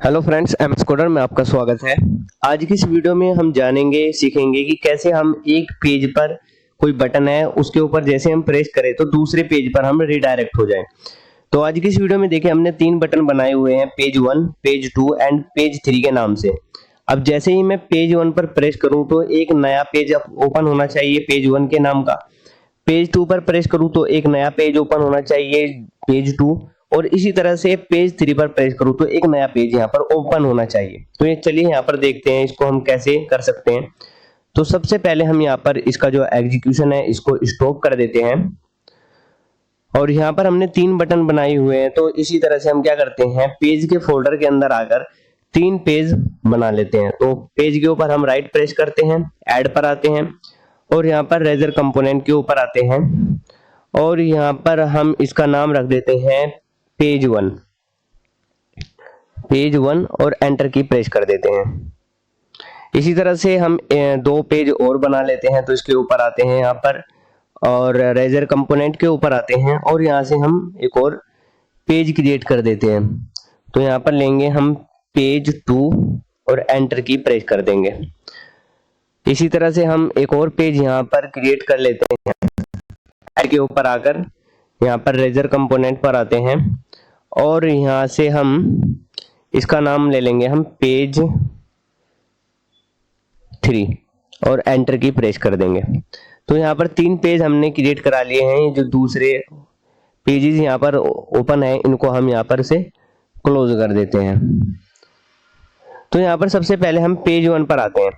Hello friends, M S coder में आपका स्वागत है। आज की इस वीडियो में हम सीखेंगे कि कैसे हम एक पेज पर कोई बटन है उसके ऊपर जैसे हम प्रेस करें तो दूसरे पेज पर हम रिडायरेक्ट हो जाएं। तो आज की इस वीडियो में देखिए हमने 3 बटन बनाए हुए हैं, पेज 1, पेज 2 एंड पेज 3 के नाम से। अब जैसे ही मैं पेज 1 पर प्रेस करूं तो एक नया पेज ओपन होना चाहिए पेज 1 के नाम का। पेज 2 पर प्रेस करूं तो एक नया पेज ओपन होना चाहिए पेज 2, और इसी तरह से पेज 3 पर प्रेस करूं तो एक नया पेज यहाँ पर ओपन होना चाहिए। तो ये चलिए यहाँ पर देखते हैं इसको हम कैसे कर सकते हैं। तो सबसे पहले हम यहाँ पर इसका जो एग्जीक्यूशन है इसको स्टॉप कर देते हैं, और यहाँ पर हमने 3 बटन बनाए हुए हैं। तो इसी तरह से हम क्या करते हैं, पेज के फोल्डर के अंदर आकर 3 पेज बना लेते हैं। तो पेज के ऊपर हम राइट प्रेस करते हैं, ऐड पर आते हैं और यहाँ पर रेजर कंपोनेंट के ऊपर आते हैं, और यहाँ पर हम इसका नाम रख देते हैं पेज 1 और एंटर की प्रेस कर देते हैं। इसी तरह से हम 2 पेज और बना लेते हैं। तो इसके ऊपर आते हैं यहाँ पर और रेजर कंपोनेंट के ऊपर आते हैं, और यहाँ से हम एक और पेज क्रिएट कर देते हैं। तो यहाँ पर लेंगे हम पेज 2 और एंटर की प्रेस कर देंगे। इसी तरह से हम एक और पेज यहाँ पर क्रिएट कर लेते हैं। ऐड के ऊपर आकर यहाँ पर रेजर कंपोनेंट पर आते हैं, और यहाँ से हम इसका नाम ले लेंगे हम पेज 3 और एंटर की प्रेस कर देंगे। तो यहाँ पर 3 पेज हमने क्रिएट करा लिए हैं। जो दूसरे पेजेस यहाँ पर ओपन है इनको हम यहाँ पर से क्लोज कर देते हैं। तो यहाँ पर सबसे पहले हम पेज 1 पर आते हैं,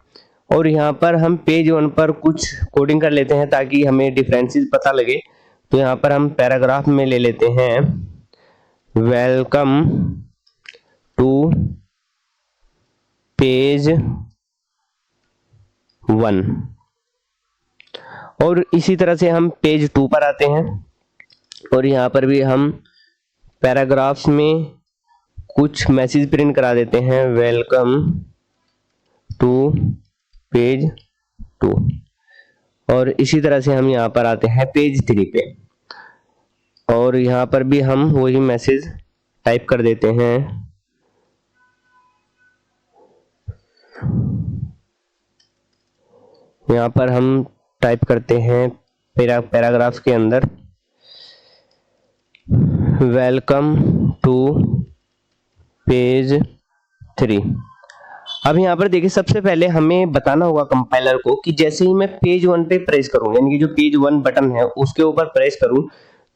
और यहाँ पर हम पेज 1 पर कुछ कोडिंग कर लेते हैं ताकि हमें डिफरेंसेस पता लगे। तो यहाँ पर हम पैराग्राफ में ले लेते हैं वेलकम टू पेज 1, और इसी तरह से हम पेज 2 पर आते हैं, और यहाँ पर भी हम पैराग्राफ्स में कुछ मैसेज प्रिंट करा देते हैं, वेलकम टू पेज 2। और इसी तरह से हम यहाँ पर आते हैं पेज 3 पे, और यहाँ पर भी हम वही मैसेज टाइप कर देते हैं, यहाँ पर हम टाइप करते हैं पैराग्राफ के अंदर वेलकम टू पेज 3। अब यहाँ पर देखिए सबसे पहले हमें बताना होगा कंपाइलर को कि जैसे ही मैं पेज 1 पे प्रेस करूं, यानी कि जो पेज 1 बटन है उसके ऊपर प्रेस करूं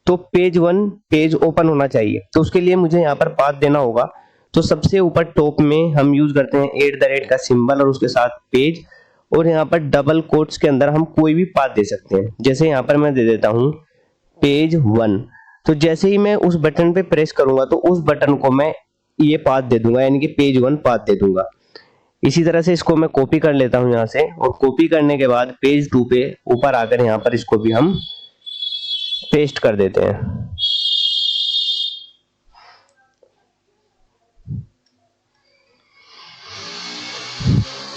तो पेज 1 पेज ओपन होना चाहिए। तो उसके लिए मुझे यहाँ पर पाथ देना होगा। तो सबसे ऊपर टॉप में हम यूज करते हैं @ का सिंबल और उसके साथ पेज, और यहाँ पर डबल कोट्स के अंदर हम कोई भी पाथ दे सकते हैं। जैसे यहाँ पर मैं दे देता हूँ पेज 1। तो जैसे ही मैं उस बटन पे प्रेस करूंगा तो उस बटन को मैं ये पाथ दे दूंगा, यानी कि पेज 1 पाथ दे दूंगा। इसी तरह से इसको मैं कॉपी कर लेता हूं यहाँ से, और कॉपी करने के बाद पेज 2 पे ऊपर आकर यहाँ पर इसको भी हम पेस्ट कर देते हैं।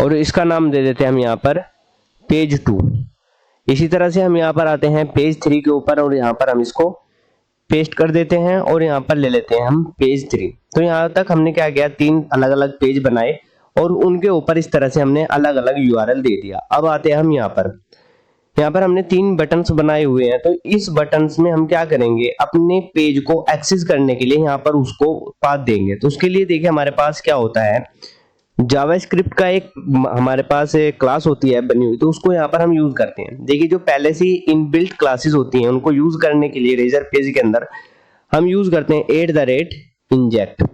और इसका नाम दे देते हैं हम यहाँ पर पेज 2। इसी तरह से हम यहाँ पर आते हैं पेज 3 के ऊपर, और यहाँ पर हम इसको पेस्ट कर देते हैं, और यहाँ पर ले लेते हैं हम पेज 3। तो यहाँ तक हमने क्या किया, 3 अलग अलग पेज बनाए और उनके ऊपर इस तरह से हमने अलग अलग URL दे दिया। अब आते हैं हम यहाँ पर हमने 3 बटन्स बनाए हुए हैं। तो इस बटन्स में हम क्या करेंगे, अपने पेज को एक्सेस करने के लिए यहाँ पर उसको पाथ देंगे। तो उसके लिए देखिए हमारे पास क्या होता है, जावास्क्रिप्ट का एक हमारे पास एक क्लास होती है बनी हुई, तो उसको यहाँ पर हम यूज करते हैं। देखिए जो पहले से इनबिल्ट क्लासेस होती हैं उनको यूज करने के लिए रेजर पेज के अंदर हम यूज करते हैं @inject,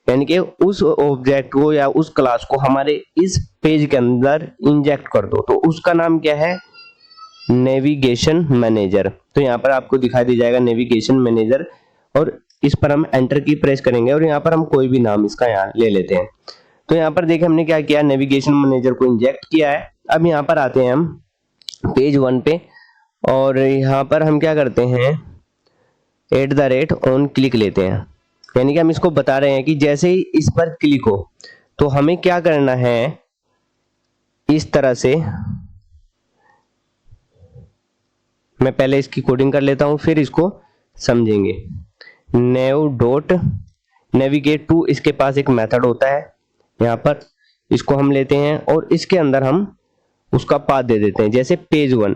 यानी कि उस ऑब्जेक्ट को या उस क्लास को हमारे इस पेज के अंदर इंजेक्ट कर दो। तो उसका नाम क्या है, नेविगेशन मैनेजर। तो यहाँ पर आपको दिखाई दे जाएगा नेविगेशन मैनेजर, और इस पर हम एंटर की प्रेस करेंगे, और यहाँ पर हम कोई भी नाम इसका यहाँ ले लेते हैं। तो यहाँ पर देखिए हमने क्या किया, नेविगेशन मैनेजर को इंजेक्ट किया है। अब यहाँ पर आते हैं हम पेज 1 पे, और यहाँ पर हम क्या करते हैं, @ ऑन क्लिक लेते हैं, यानी कि हम इसको बता रहे हैं कि जैसे ही इस पर क्लिक हो तो हमें क्या करना है, इस तरह से मैं पहले इसकी कोडिंग कर लेता हूं फिर इसको समझेंगे। नेव डॉट नेविगेट टू, इसके पास एक मेथड होता है यहाँ पर, इसको हम लेते हैं और इसके अंदर हम उसका पाथ दे देते हैं, जैसे पेज 1।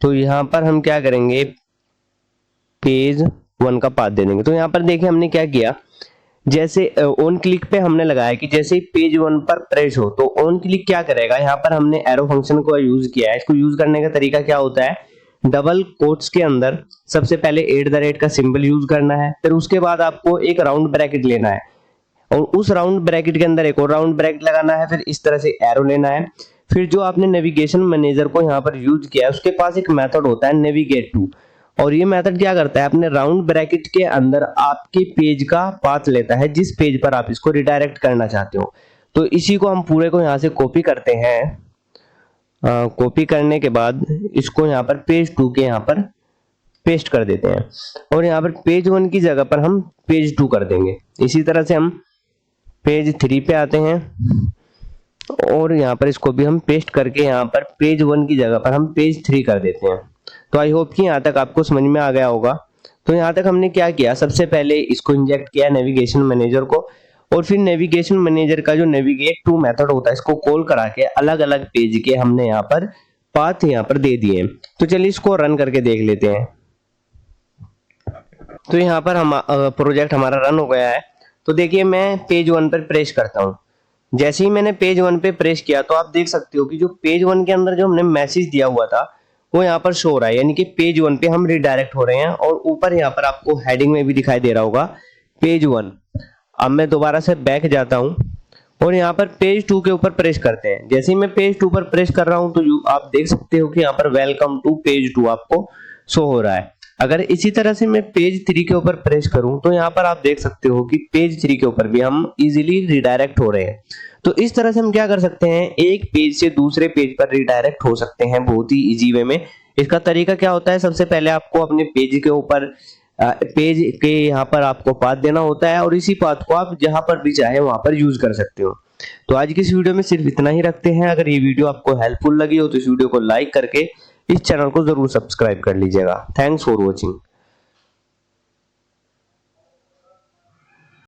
तो यहाँ पर हम क्या करेंगे, पेज 1 का पाथ दे देंगे। तो यहाँ पर देखिए हमने क्या किया, जैसे ऑन क्लिक पे हमने लगाया कि जैसे ही पेज 1 पर प्रेस हो तो ऑन क्लिक क्या करेगा, यहाँ पर हमने एरो फंक्शन को यूज किया है। इसको यूज करने का तरीका क्या होता है, डबल कोट्स के अंदर सबसे पहले @ का सिंबल यूज करना है, फिर उसके बाद आपको एक राउंड ब्रैकेट लेना है और उस राउंड ब्रैकेट के अंदर एक और राउंड ब्रैकेट लगाना है, फिर इस तरह से एरो लेना है। फिर जो आपने नेविगेशन मैनेजर को यहाँ पर यूज किया है उसके पास एक मेथड होता है नेविगेट टू, और ये मेथड क्या करता है, अपने राउंड ब्रैकेट के अंदर आपके पेज का पाथ लेता है जिस पेज पर आप इसको रिडायरेक्ट करना चाहते हो। तो इसी को हम पूरे को यहाँ से कॉपी करते हैं। कॉपी करने के बाद इसको यहाँ पर पेज 2 के यहाँ पर पेस्ट कर देते हैं और यहाँ पर पेज 1 की जगह पर हम पेज 2 कर देंगे। इसी तरह से हम पेज 3 पे आते हैं और यहाँ पर इसको भी हम पेस्ट करके यहाँ पर पेज 1 की जगह पर हम पेज 3 कर देते हैं। तो आई होप कि यहाँ तक आपको समझ में आ गया होगा। तो यहाँ तक हमने क्या किया, सबसे पहले इसको इंजेक्ट किया नेविगेशन मैनेजर को, और फिर नेविगेशन मैनेजर का जो नेविगेट टू मेथड होता है इसको कॉल करा के अलग अलग पेज के हमने यहाँ पर पाथ यहाँ पर दे दिए। तो चलिए इसको रन करके देख लेते हैं। तो यहाँ पर हम प्रोजेक्ट हमारा रन हो गया है। तो देखिए मैं पेज 1 पर प्रेस करता हूँ। जैसे ही मैंने पेज 1 पे प्रेस किया तो आप देख सकते हो कि जो पेज 1 के अंदर जो हमने मैसेज दिया हुआ था वो यहाँ पर शो हो रहा है, यानी कि पेज 1 पे हम रिडायरेक्ट हो रहे हैं। और ऊपर यहाँ पर आपको हेडिंग में भी दिखाई दे रहा होगा पेज 1। अब मैं दोबारा से बैक जाता हूँ और यहाँ पर पेज 2 के ऊपर प्रेस करते हैं। जैसे ही मैं पेज 2 पर प्रेस कर रहा हूँ तो आप देख सकते हो कि यहाँ पर वेलकम टू पेज 2 आपको शो हो रहा है। अगर इसी तरह से मैं पेज 3 के ऊपर प्रेस करूं तो यहाँ पर आप देख सकते हो कि पेज 3 के ऊपर भी हम इजीली रिडायरेक्ट हो रहे हैं। तो इस तरह से हम क्या कर सकते हैं, एक पेज से दूसरे पेज पर रिडायरेक्ट हो सकते हैं बहुत ही इजी वे में। इसका तरीका क्या होता है, सबसे पहले आपको अपने पेज के ऊपर पेज के यहाँ पर आपको पाथ देना होता है और इसी पाथ को आप जहां पर भी चाहे वहां पर यूज कर सकते हो। तो आज की इस वीडियो में सिर्फ इतना ही रखते हैं। अगर ये वीडियो आपको हेल्पफुल लगी हो तो इस वीडियो को लाइक करके इस चैनल को जरूर सब्सक्राइब कर लीजिएगा। Thanks for watching.